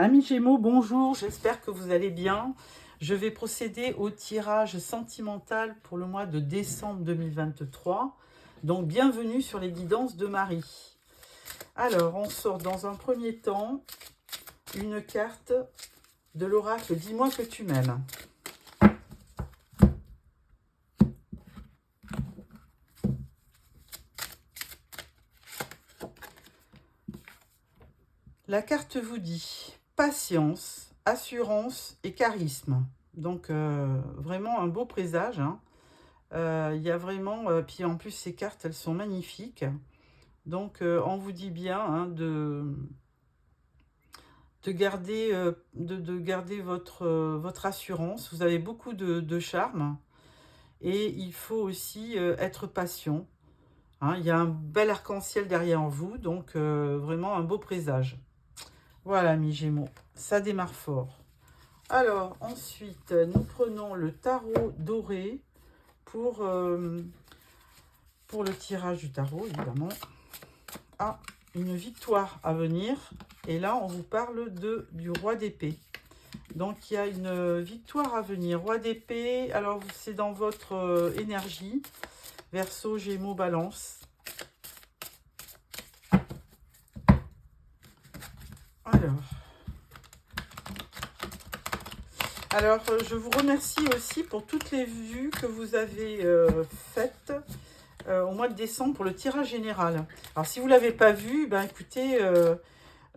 Amis Gémeaux, bonjour, j'espère que vous allez bien. Je vais procéder au tirage sentimental pour le mois de décembre 2023. Donc, bienvenue sur les guidances de Marie. Alors, on sort dans un premier temps une carte de l'oracle « Dis-moi que tu m'aimes ». La carte vous dit patience, assurance et charisme. Donc, vraiment un beau présage, hein. Il y a vraiment... puis en plus, ces cartes, elles sont magnifiques. Donc, on vous dit bien hein, de garder votre assurance. Vous avez beaucoup de charme. Et il faut aussi être patient. Hein. Il y a un bel arc-en-ciel derrière vous. Donc, vraiment un beau présage. Voilà, mes Gémeaux. Ça démarre fort. Alors, ensuite, nous prenons le tarot doré pour le tirage du tarot, évidemment. Ah, une victoire à venir. Et là, on vous parle du roi d'épée. Donc, il y a une victoire à venir. Roi d'épée, alors c'est dans votre énergie. Verseau, Gémeaux, Balance. Alors, je vous remercie aussi pour toutes les vues que vous avez faites au mois de décembre pour le tirage général. Alors, si vous ne l'avez pas vu, ben, écoutez,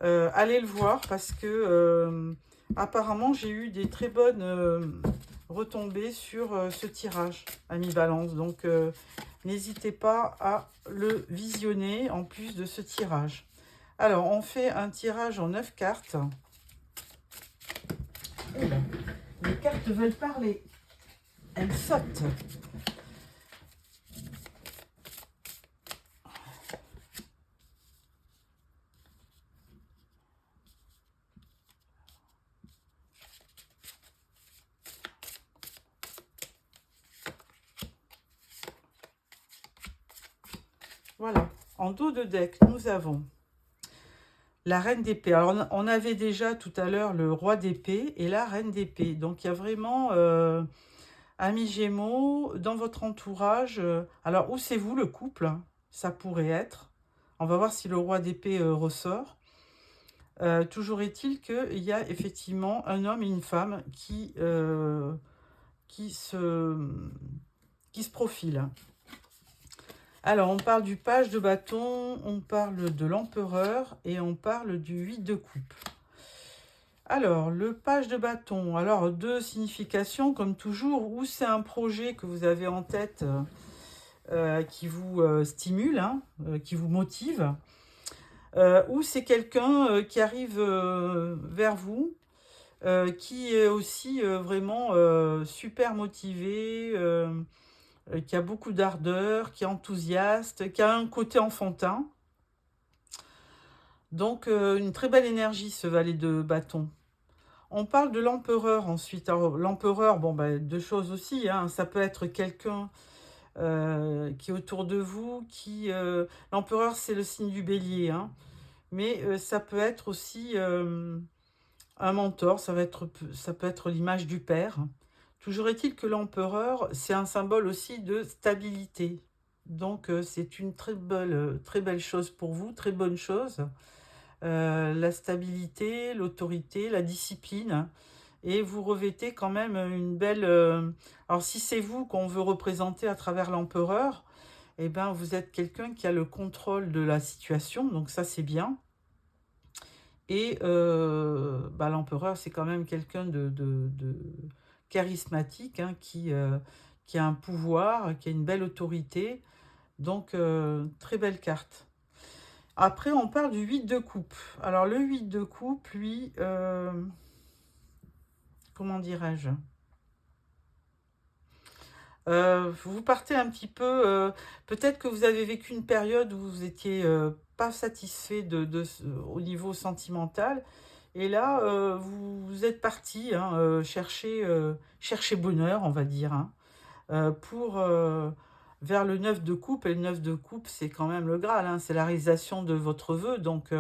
allez le voir parce que apparemment, j'ai eu des très bonnes retombées sur ce tirage à mi-balance. Donc, n'hésitez pas à le visionner en plus de ce tirage. Alors, on fait un tirage en 9 cartes. Et là, les cartes veulent parler. Elles sautent. Voilà. En dos de deck, nous avons la reine d'épée. Alors, on avait déjà tout à l'heure le roi d'épée et la reine d'épée. Donc, il y a vraiment, amis Gémeaux, dans votre entourage. Alors, où c'est vous, le couple? Ça pourrait être. On va voir si le roi d'épée ressort. Toujours est-il qu'il y a effectivement un homme et une femme qui se profilent. Alors, on parle du page de bâton, on parle de l'empereur et on parle du 8 de coupe. Alors, le page de bâton, alors deux significations comme toujours, ou c'est un projet que vous avez en tête qui vous stimule, hein, qui vous motive, ou c'est quelqu'un qui arrive vers vous, qui est aussi vraiment super motivé, qui a beaucoup d'ardeur, qui est enthousiaste, qui a un côté enfantin. Donc, une très belle énergie, ce valet de bâton. On parle de l'empereur ensuite. Alors, l'empereur, bon, bah, deux choses aussi. Hein. Ça peut être quelqu'un qui est autour de vous. L'empereur, c'est le signe du bélier. Hein. Mais ça peut être aussi un mentor. Ça peut être l'image du père. Toujours est-il que l'empereur, c'est un symbole aussi de stabilité. Donc, c'est une très belle chose pour vous, très bonne chose. La stabilité, l'autorité, la discipline. Et vous revêtez quand même une belle... alors, si c'est vous qu'on veut représenter à travers l'empereur, eh ben, vous êtes quelqu'un qui a le contrôle de la situation. Donc, ça, c'est bien. Et bah, l'empereur, c'est quand même quelqu'un de charismatique, hein, qui a un pouvoir, qui a une belle autorité. Donc, très belle carte. Après, on parle du 8 de coupe. Alors, le 8 de coupe, lui, comment dirais-je, vous partez un petit peu... peut-être que vous avez vécu une période où vous étiez pas satisfait au niveau sentimental. Et là, vous êtes parti hein, chercher bonheur, on va dire, hein, vers le 9 de coupe. Et le 9 de coupe, c'est quand même le Graal, hein, c'est la réalisation de votre vœu. Donc,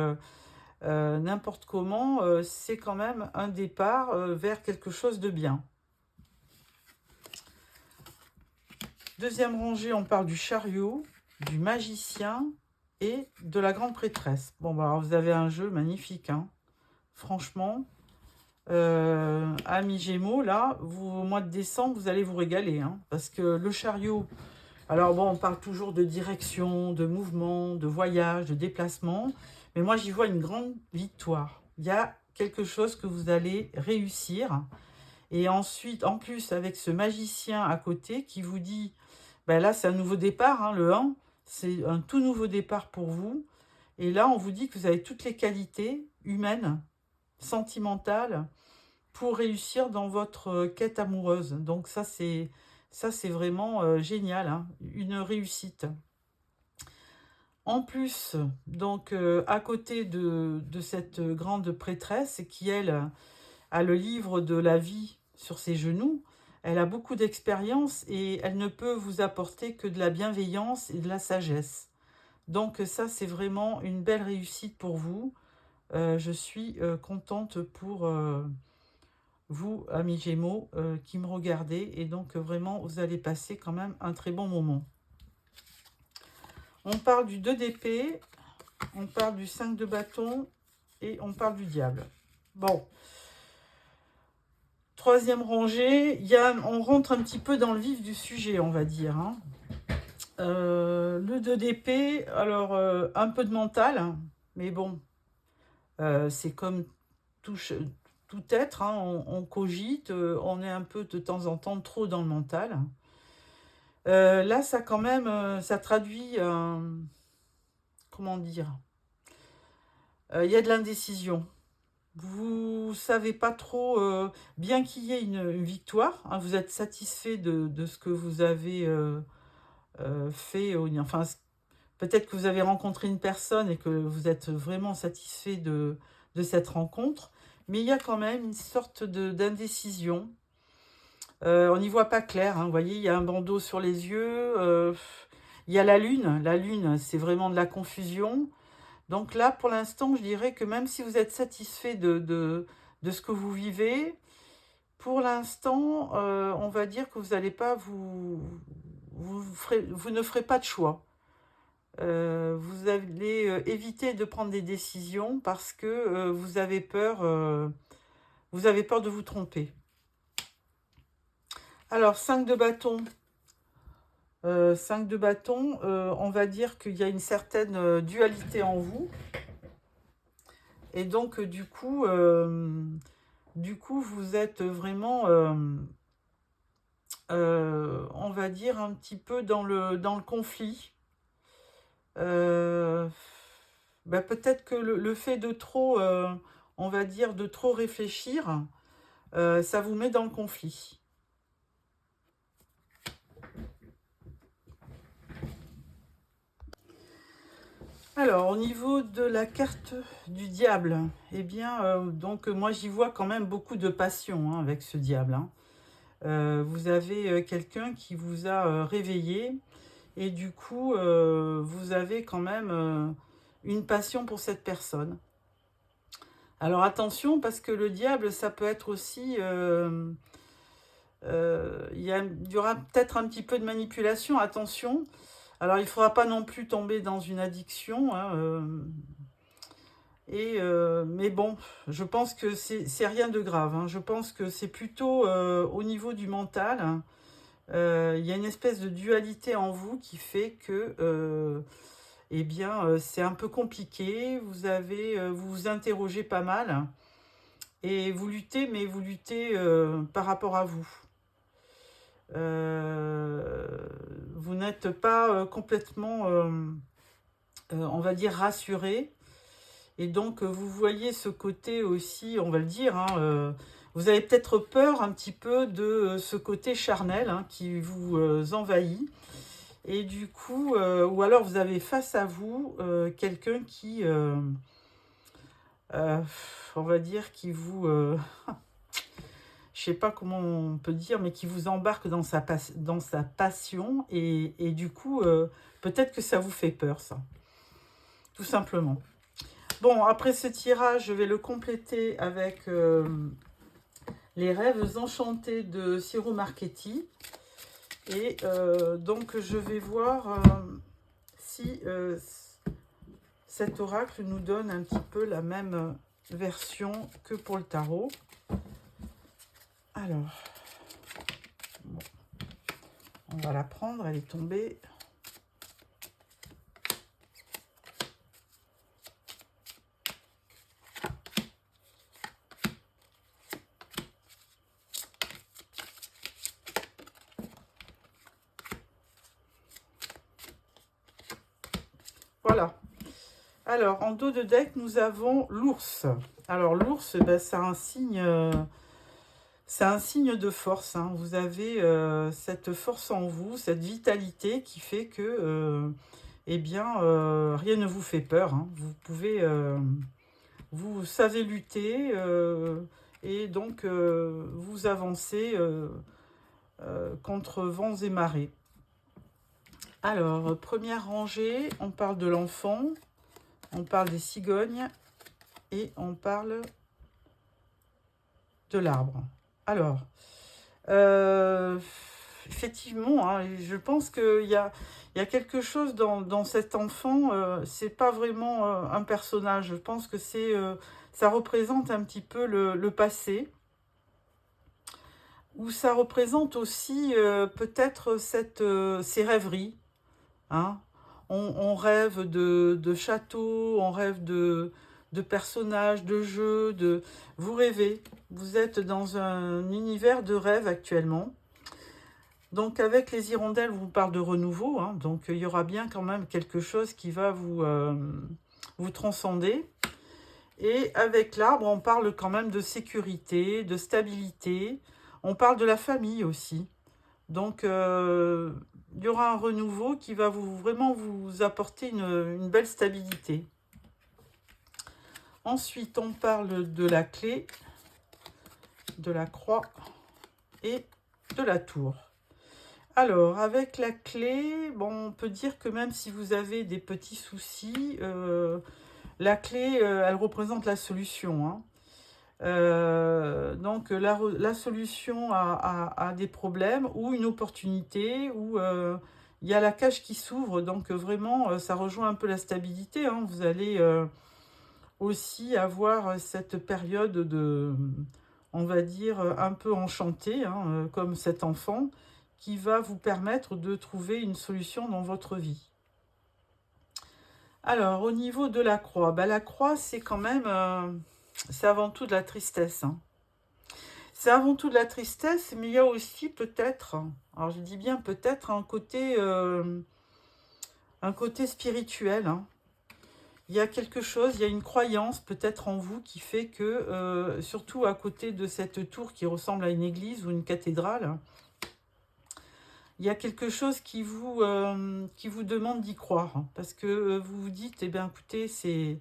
n'importe comment, c'est quand même un départ vers quelque chose de bien. Deuxième rangée, on parle du chariot, du magicien et de la grande prêtresse. Bon, bah, alors vous avez un jeu magnifique, hein. Franchement, amis Gémeaux, là, vous, au mois de décembre, vous allez vous régaler, hein, parce que le chariot, alors bon, on parle toujours de direction, de mouvement, de voyage, de déplacement, mais moi j'y vois une grande victoire. Il y a quelque chose que vous allez réussir, et ensuite, en plus, avec ce magicien à côté qui vous dit, ben là c'est un nouveau départ, hein, le 1, c'est un tout nouveau départ pour vous, et là on vous dit que vous avez toutes les qualités humaines, sentimentales, pour réussir dans votre quête amoureuse. Donc ça c'est vraiment génial, hein, une réussite. En plus, donc à côté de cette grande prêtresse qui, elle, a le livre de la vie sur ses genoux, elle a beaucoup d'expérience et elle ne peut vous apporter que de la bienveillance et de la sagesse. Donc ça, c'est vraiment une belle réussite pour vous. Je suis contente pour vous, amis Gémeaux, qui me regardez. Et donc, vraiment, vous allez passer quand même un très bon moment. On parle du 2 d'épée, on parle du 5 de bâton et on parle du diable. Bon. Troisième rangée, on rentre un petit peu dans le vif du sujet, on va dire, hein. Le 2 d'épée, alors un peu de mental, mais bon, c'est comme tout être, hein, on cogite, on est un peu de temps en temps trop dans le mental. Là, ça quand même, ça traduit, comment dire, il y a de l'indécision. Vous savez pas trop, bien qu'il y ait une victoire, hein, vous êtes satisfait de ce que vous avez fait, enfin, peut-être que vous avez rencontré une personne et que vous êtes vraiment satisfait de cette rencontre, mais il y a quand même une sorte d'indécision. On n'y voit pas clair, hein, vous voyez, il y a un bandeau sur les yeux, il y a la lune, c'est vraiment de la confusion. Donc là, pour l'instant, je dirais que même si vous êtes satisfait de ce que vous vivez, pour l'instant, on va dire que vous n'allez pas vous ne ferez pas de choix. Vous allez éviter de prendre des décisions parce que vous avez peur de vous tromper. Alors, 5 de bâton. 5 de bâton, on va dire qu'il y a une certaine dualité en vous. Et donc, du coup, vous êtes vraiment, on va dire, un petit peu dans le conflit. Peut-être que le fait de trop, on va dire, de trop réfléchir, ça vous met dans le conflit. Alors, au niveau de la carte du diable, eh bien, donc moi j'y vois quand même beaucoup de passion, hein, avec ce diable, hein. Vous avez quelqu'un qui vous a réveillé et du coup, vous avez quand même une passion pour cette personne. Alors attention, parce que le diable, ça peut être aussi... il y aura peut-être un petit peu de manipulation, attention. Alors, il ne faudra pas non plus tomber dans une addiction, hein, mais bon, je pense que c'est rien de grave, hein. Je pense que c'est plutôt au niveau du mental, hein. Il y a une espèce de dualité en vous qui fait que eh bien, c'est un peu compliqué. Vous vous interrogez pas mal et vous luttez, mais vous luttez par rapport à vous. Vous n'êtes pas complètement, on va dire, rassuré. Et donc, vous voyez ce côté aussi, on va le dire, hein, vous avez peut-être peur un petit peu de ce côté charnel, hein, qui vous envahit. Et du coup, ou alors vous avez face à vous quelqu'un qui, on va dire, qui vous... je sais pas comment on peut dire, mais qui vous embarque dans sa passion. Et du coup, peut-être que ça vous fait peur, ça. Tout simplement. Bon, après ce tirage, je vais le compléter avec les rêves enchantés de Ciro Marchetti. Et donc, je vais voir si cet oracle nous donne un petit peu la même version que pour le tarot. Alors, bon, on va la prendre, elle est tombée. Voilà. Alors, en dos de deck, nous avons l'ours. Alors, l'ours, ben, c'est un signe de force. Hein. Vous avez cette force en vous, cette vitalité qui fait que, eh bien, rien ne vous fait peur. Hein. Vous pouvez, vous savez lutter et donc vous avancez contre vents et marées. Alors, première rangée, on parle de l'enfant. On parle des cigognes et on parle de l'arbre. Alors, effectivement, hein, je pense qu'il y a quelque chose dans cet enfant. C'est pas vraiment un personnage. Je pense que ça représente un petit peu le passé. Ou ça représente aussi peut-être ces rêveries. Hein. On rêve de châteaux, on rêve de personnages, de jeux, vous rêvez. Vous êtes dans un univers de rêve actuellement. Donc avec les hirondelles, on vous parle de renouveau. Hein, donc il y aura bien quand même quelque chose qui va vous transcender. Et avec l'arbre, on parle quand même de sécurité, de stabilité. On parle de la famille aussi. Donc il y aura un renouveau qui va vraiment vous apporter une belle stabilité. Ensuite, on parle de la clé, de la croix et de la tour. Alors, avec la clé, bon, on peut dire que même si vous avez des petits soucis, la clé, elle représente la solution. Hein. Donc, la solution à des problèmes ou une opportunité où il y a la cage qui s'ouvre. Donc, vraiment, ça rejoint un peu la stabilité. Hein. Vous allez aussi avoir cette période on va dire, un peu enchantée, hein, comme cet enfant, qui va vous permettre de trouver une solution dans votre vie. Alors, au niveau de la croix, ben, la croix, c'est quand même, c'est avant tout de la tristesse. Hein. C'est avant tout de la tristesse, mais il y a aussi peut-être, alors je dis bien peut-être, un côté spirituel. Hein. Il y a quelque chose, il y a une croyance peut-être en vous qui fait que, surtout à côté de cette tour qui ressemble à une église ou une cathédrale, il y a quelque chose qui vous demande d'y croire. Hein, parce que vous vous dites, eh bien écoutez, c'est...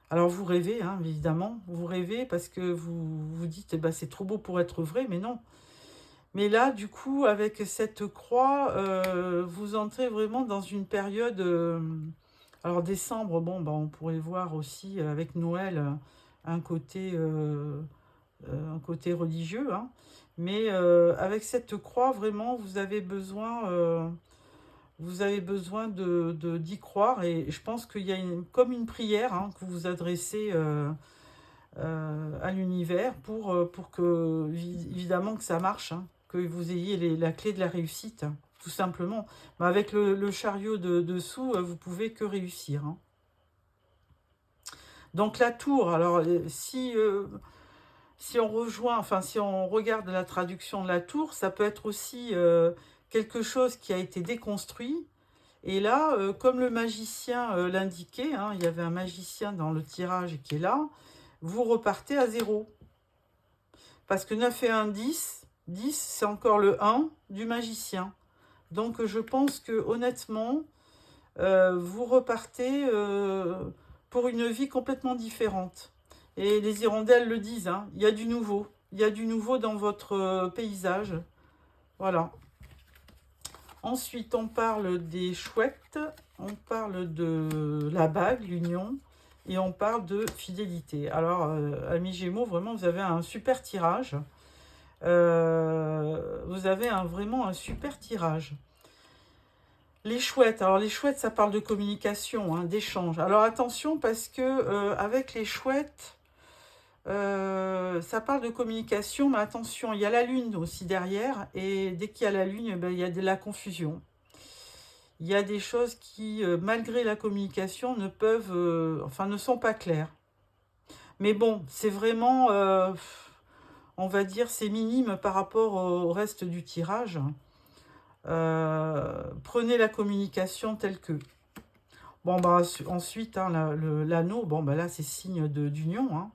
Alors vous rêvez, hein, évidemment, vous rêvez parce que vous vous dites, eh ben, c'est trop beau pour être vrai, mais non. Mais là, du coup, avec cette croix, vous entrez vraiment dans une période... alors décembre, bon, bah, on pourrait voir aussi avec Noël un côté religieux, hein. Mais avec cette croix, vraiment, vous avez besoin d'y croire. Et je pense qu'il y a comme une prière, hein, que vous vous adressez à l'univers pour que, évidemment, que ça marche, hein, que vous ayez la clé de la réussite, hein, tout simplement. Mais avec le chariot dessous, vous pouvez que réussir. Hein. Donc la tour, alors si on rejoint, enfin si on regarde la traduction de la tour, ça peut être aussi quelque chose qui a été déconstruit. Et là, comme le magicien l'indiquait, hein, il y avait un magicien dans le tirage qui est là, vous repartez à 0. Parce que 9 et 1, 10, 10 c'est encore le 1 du magicien. Donc je pense que honnêtement, vous repartez pour une vie complètement différente. Et les hirondelles le disent, hein, il y a du nouveau. Il y a du nouveau dans votre paysage. Voilà. Ensuite, on parle des chouettes. On parle de la bague, l'union. et on parle de fidélité. Alors, amis Gémeaux, vraiment, vous avez un super tirage. Vous avez vraiment un super tirage. Les chouettes, alors les chouettes, ça parle de communication, hein, d'échange. Alors attention, parce que avec les chouettes, ça parle de communication, mais attention, il y a la lune aussi derrière, et dès qu'il y a la lune, ben, il y a de la confusion. Il y a des choses qui, malgré la communication, ne peuvent, enfin, ne sont pas claires. Mais bon, c'est vraiment, on va dire, c'est minime par rapport au reste du tirage. Prenez la communication telle que. Bon, bah, ensuite, hein, l'anneau, bon, bah, là, c'est signe d'union. Hein.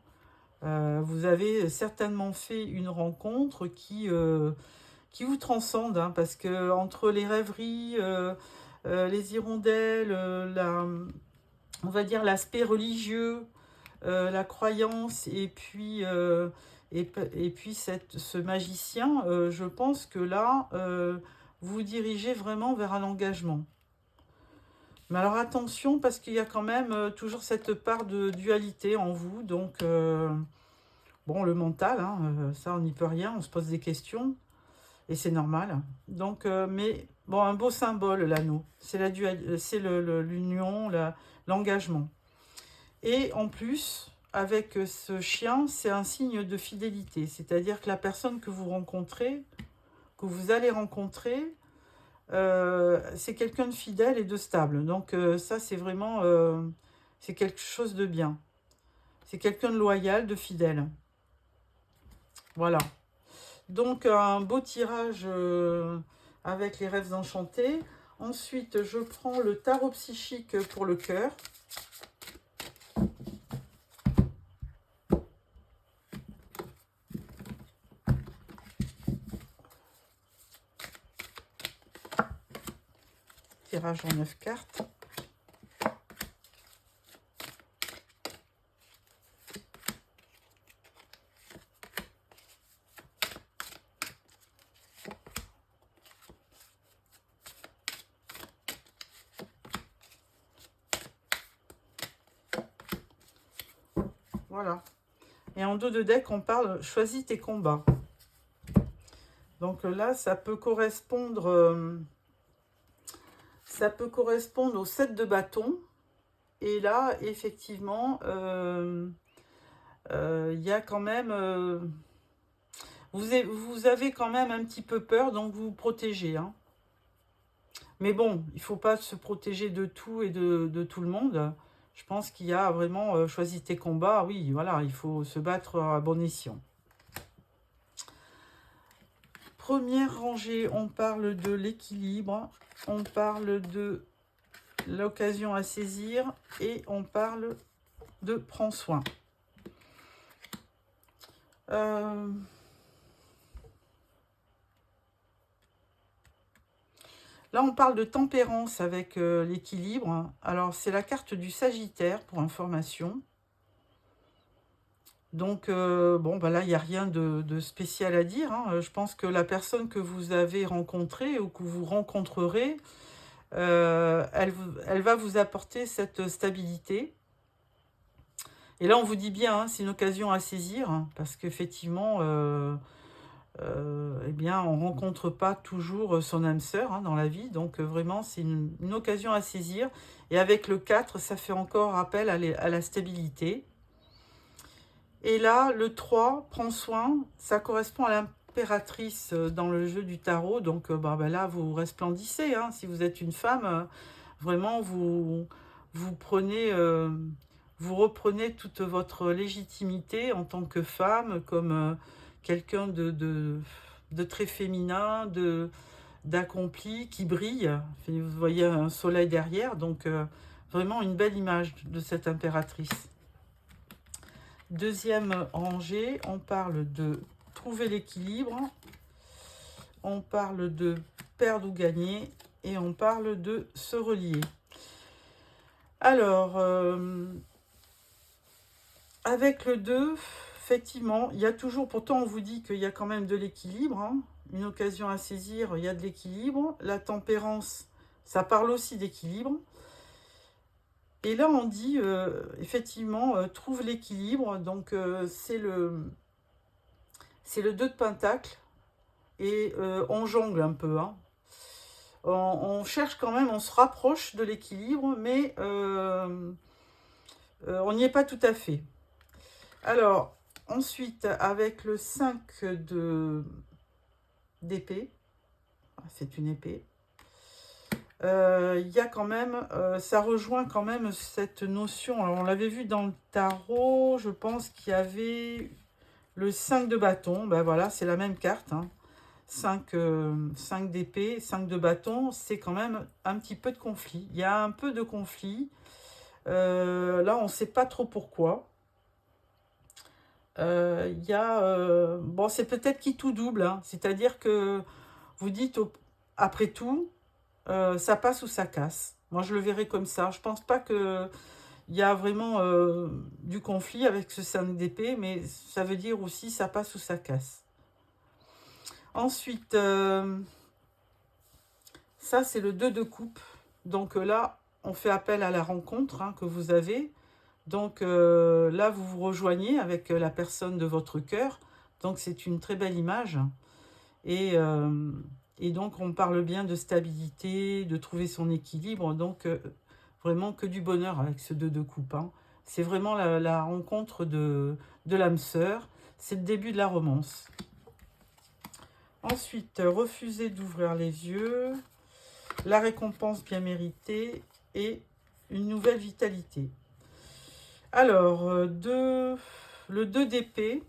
Vous avez certainement fait une rencontre qui vous transcende, hein, parce que entre les rêveries, les hirondelles, on va dire l'aspect religieux, la croyance, et puis ce magicien, je pense que là, vous dirigez vraiment vers un engagement. Mais alors attention, parce qu'il y a quand même toujours cette part de dualité en vous, donc bon, le mental, hein, ça on n'y peut rien, on se pose des questions, et c'est normal. Donc, mais bon, un beau symbole, l'anneau, c'est l'union, l'engagement. Et en plus, avec ce chien, c'est un signe de fidélité, c'est-à-dire que la personne que vous rencontrez, que vous allez rencontrer, c'est quelqu'un de fidèle et de stable. Donc ça, c'est vraiment, c'est quelque chose de bien. C'est quelqu'un de loyal, de fidèle. Voilà. Donc un beau tirage avec les rêves enchantés. Ensuite, je prends le tarot psychique pour le cœur. Tirage en 9 cartes. Voilà. Et en dos de deck, on parle « Choisis tes combats ». Donc là, ça peut correspondre au 7 de bâton. Et là, effectivement, il y a quand même... vous avez quand même un petit peu peur, donc vous vous protégez. Hein. Mais bon, il ne faut pas se protéger de tout et de tout le monde. Je pense qu'il y a vraiment choisi tes combats. Oui, voilà, il faut se battre à bon escient. Première rangée, on parle de l'équilibre, on parle de l'occasion à saisir et on parle de prends soin. Là, on parle de tempérance avec l'équilibre. Alors, c'est la carte du Sagittaire, pour information. Donc, bon, bah là, il n'y a rien de spécial à dire. Hein. Je pense que la personne que vous avez rencontrée ou que vous rencontrerez, elle va vous apporter cette stabilité. Et là, on vous dit bien, hein, c'est une occasion à saisir, hein, parce qu'effectivement... eh bien, on ne rencontre pas toujours son âme sœur hein, dans la vie. Donc, vraiment, c'est une occasion à saisir. Et avec le 4, ça fait encore appel à la stabilité. Et là, le 3, prends soin, ça correspond à l'impératrice dans le jeu du tarot. Donc, là, vous resplendissez. Hein. Si vous êtes une femme, vraiment, vous prenez... vous reprenez toute votre légitimité en tant que femme, comme... quelqu'un de très féminin, d'accompli, qui brille. Vous voyez un soleil derrière, donc vraiment une belle image de cette impératrice. Deuxième rangée, on parle de trouver l'équilibre, on parle de perdre ou gagner, et on parle de se relier. Alors, avec le 2... effectivement, il y a toujours, pourtant on vous dit qu'il y a quand même de l'équilibre, hein, une occasion à saisir, il y a de l'équilibre. La tempérance, ça parle aussi d'équilibre. Et là, on dit, effectivement, trouve l'équilibre. Donc, c'est le 2 de Pentacle. Et on jongle un peu, hein. On cherche quand même, on se rapproche de l'équilibre, mais on n'y est pas tout à fait. Alors, ensuite, avec le 5 d'épée, c'est une épée, il y a quand même, ça rejoint quand même cette notion. Alors, on l'avait vu dans le tarot, je pense qu'il y avait le 5 de bâton. Ben voilà, c'est la même carte, hein. 5 d'épée, 5 de bâton, c'est quand même un petit peu de conflit. Il y a un peu de conflit. Là, on ne sait pas trop pourquoi. Il y a... bon, c'est peut-être qui tout double, hein. C'est-à-dire que vous dites, après tout, ça passe ou ça casse. Moi, je le verrai comme ça. Je pense pas qu'il y a vraiment du conflit avec ce 5 d'épée, mais ça veut dire aussi ça passe ou ça casse. Ensuite, ça, c'est le 2 de coupe. Donc là, on fait appel à la rencontre, hein, que vous avez. Donc là, vous vous rejoignez avec la personne de votre cœur. Donc c'est une très belle image. Et, euh, et donc, on parle bien de stabilité, de trouver son équilibre. Donc, vraiment que du bonheur avec ce 2 de coupe, hein. C'est vraiment la rencontre de l'âme sœur. C'est le début de la romance. Ensuite, refuser d'ouvrir les yeux, la récompense bien méritée et une nouvelle vitalité. Alors, le 2 d'épée.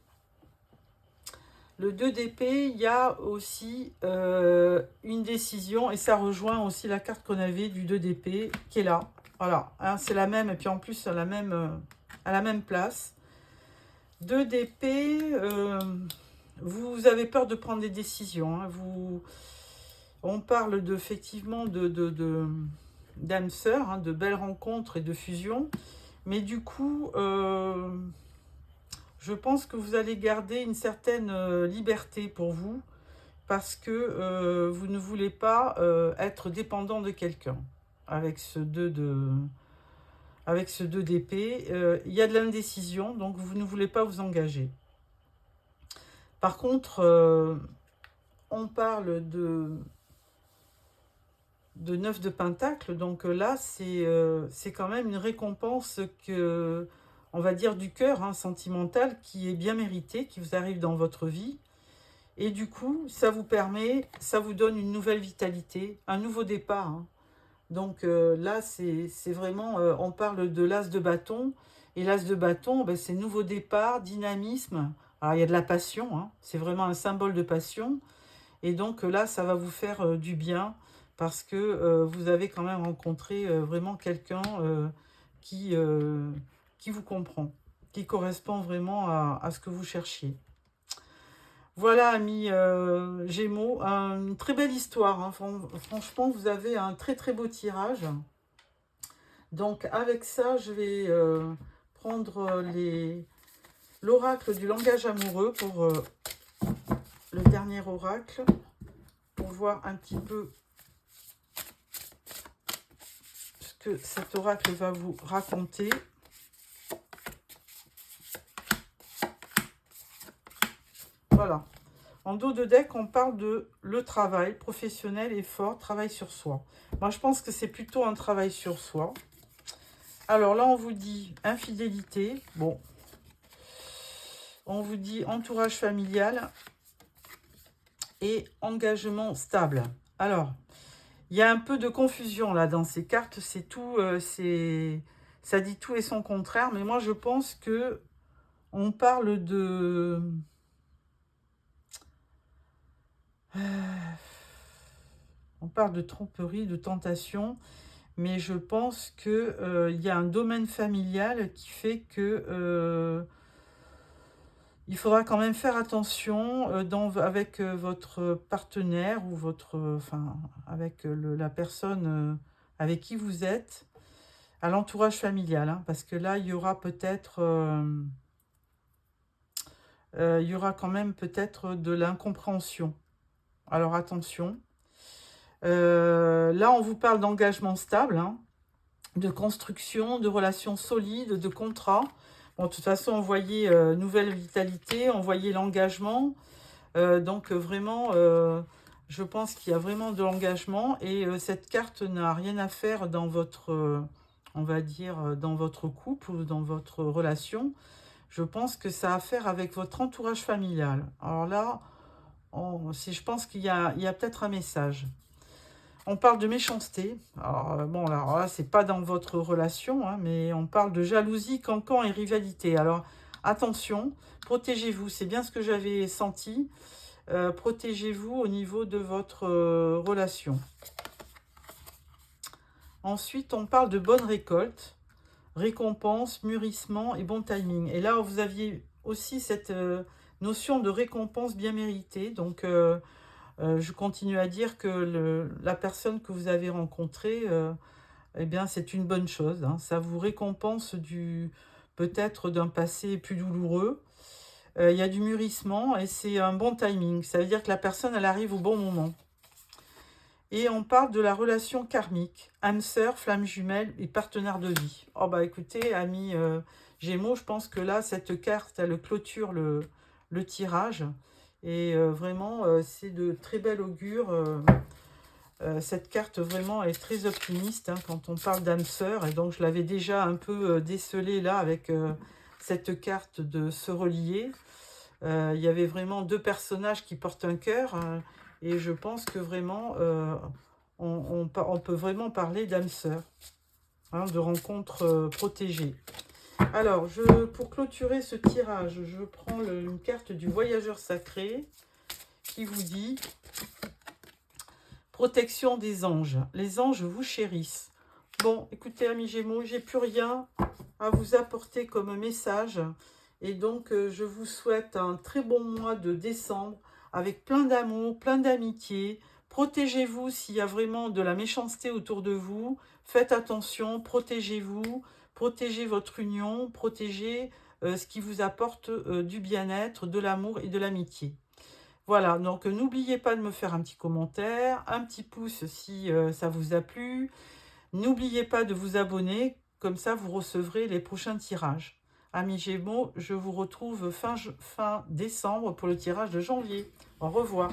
Le 2 d'épée, il y a aussi une décision, et ça rejoint aussi la carte qu'on avait du 2 d'épée, qui est là. Voilà, hein, c'est la même, et puis en plus, à la même place. 2 d'épée, vous avez peur de prendre des décisions, hein, on parle effectivement d'âme sœur, hein, de belles rencontres et de fusion. Mais du coup, je pense que vous allez garder une certaine liberté pour vous, parce que vous ne voulez pas être dépendant de quelqu'un. Avec ce 2 d'épée, il y a de l'indécision, donc vous ne voulez pas vous engager. Par contre, on parle de 9 de Pentacle, donc là, c'est quand même une récompense on va dire, du cœur, hein, sentimental, qui est bien méritée, qui vous arrive dans votre vie. Et du coup, ça vous donne une nouvelle vitalité, un nouveau départ, hein. Donc là, c'est vraiment, on parle de l'as de bâton. Et l'as de bâton, ben, c'est nouveau départ, dynamisme. Alors, il y a de la passion, hein, c'est vraiment un symbole de passion. Et donc là, ça va vous faire du bien, parce que vous avez quand même rencontré vraiment quelqu'un qui vous comprend, qui correspond vraiment à ce que vous cherchiez. Voilà, amis Gémeaux, une très belle histoire, hein. Franchement, vous avez un très très beau tirage. Donc avec ça, je vais prendre l'oracle du langage amoureux pour le dernier oracle, pour voir un petit peu ce que cet oracle va vous raconter. Voilà. En dos de deck, on parle de le travail professionnel, effort, travail sur soi. Moi, je pense que c'est plutôt un travail sur soi. Alors là, on vous dit infidélité. Bon. On vous dit entourage familial et engagement stable. Alors, il y a un peu de confusion là dans ces cartes. C'est tout, ça dit tout et son contraire. Mais moi, je pense que on parle de... on parle de tromperie, de tentation. Mais je pense qu'il y a un domaine familial qui fait que il faudra quand même faire attention avec votre partenaire ou avec la personne avec qui vous êtes, à l'entourage familial, hein, parce que là, il y aura peut-être, il y aura quand même peut-être de l'incompréhension. Alors attention. Là, on vous parle d'engagement stable, hein. de construction, de relations solides, de contrats. Bon, de toute façon, on voyait nouvelle vitalité, on voyait l'engagement. Donc vraiment, je pense qu'il y a vraiment de l'engagement. Et cette carte n'a rien à faire dans votre, on va dire, dans votre couple ou dans votre relation. Je pense que ça a à faire avec votre entourage familial. Alors là, je pense qu'il y a peut-être un message. On parle de méchanceté. Alors, bon, alors là, c'est pas dans votre relation, hein, mais on parle de jalousie, cancan et rivalité. Alors, attention, protégez-vous. C'est bien ce que j'avais senti. Protégez-vous au niveau de votre relation. Ensuite, on parle de bonne récolte, récompense, mûrissement et bon timing. Et là, vous aviez aussi cette notion de récompense bien méritée. Donc, je continue à dire que la personne que vous avez rencontrée, eh bien, c'est une bonne chose, hein. Ça vous récompense peut-être d'un passé plus douloureux. Il y a du mûrissement et c'est un bon timing. Ça veut dire que la personne, elle arrive au bon moment. Et on parle de la relation karmique, âme sœur, flamme jumelle et partenaire de vie. Oh bah écoutez, amis Gémeaux, je pense que là, cette carte, elle clôture le tirage. Et vraiment, c'est de très bel augure. Cette carte vraiment est très optimiste, hein, quand on parle d'âme sœur. Et donc, je l'avais déjà un peu décelé là avec cette carte de se relier. Il y avait vraiment deux personnages qui portent un cœur. Et je pense que vraiment, on peut vraiment parler d'âme sœur, hein, de rencontres protégées. Alors, pour clôturer ce tirage, je prends une carte du voyageur sacré qui vous dit protection des anges. Les anges vous chérissent. Bon, écoutez, amis Gémeaux, j'ai plus rien à vous apporter comme message. Et donc, je vous souhaite un très bon mois de décembre avec plein d'amour, plein d'amitié. Protégez-vous s'il y a vraiment de la méchanceté autour de vous. Faites attention, protégez-vous, protégez votre union, protégez ce qui vous apporte du bien-être, de l'amour et de l'amitié. Voilà, donc n'oubliez pas de me faire un petit commentaire, un petit pouce si ça vous a plu. N'oubliez pas de vous abonner, comme ça vous recevrez les prochains tirages. Amis Gémeaux, je vous retrouve fin décembre pour le tirage de janvier. Au revoir.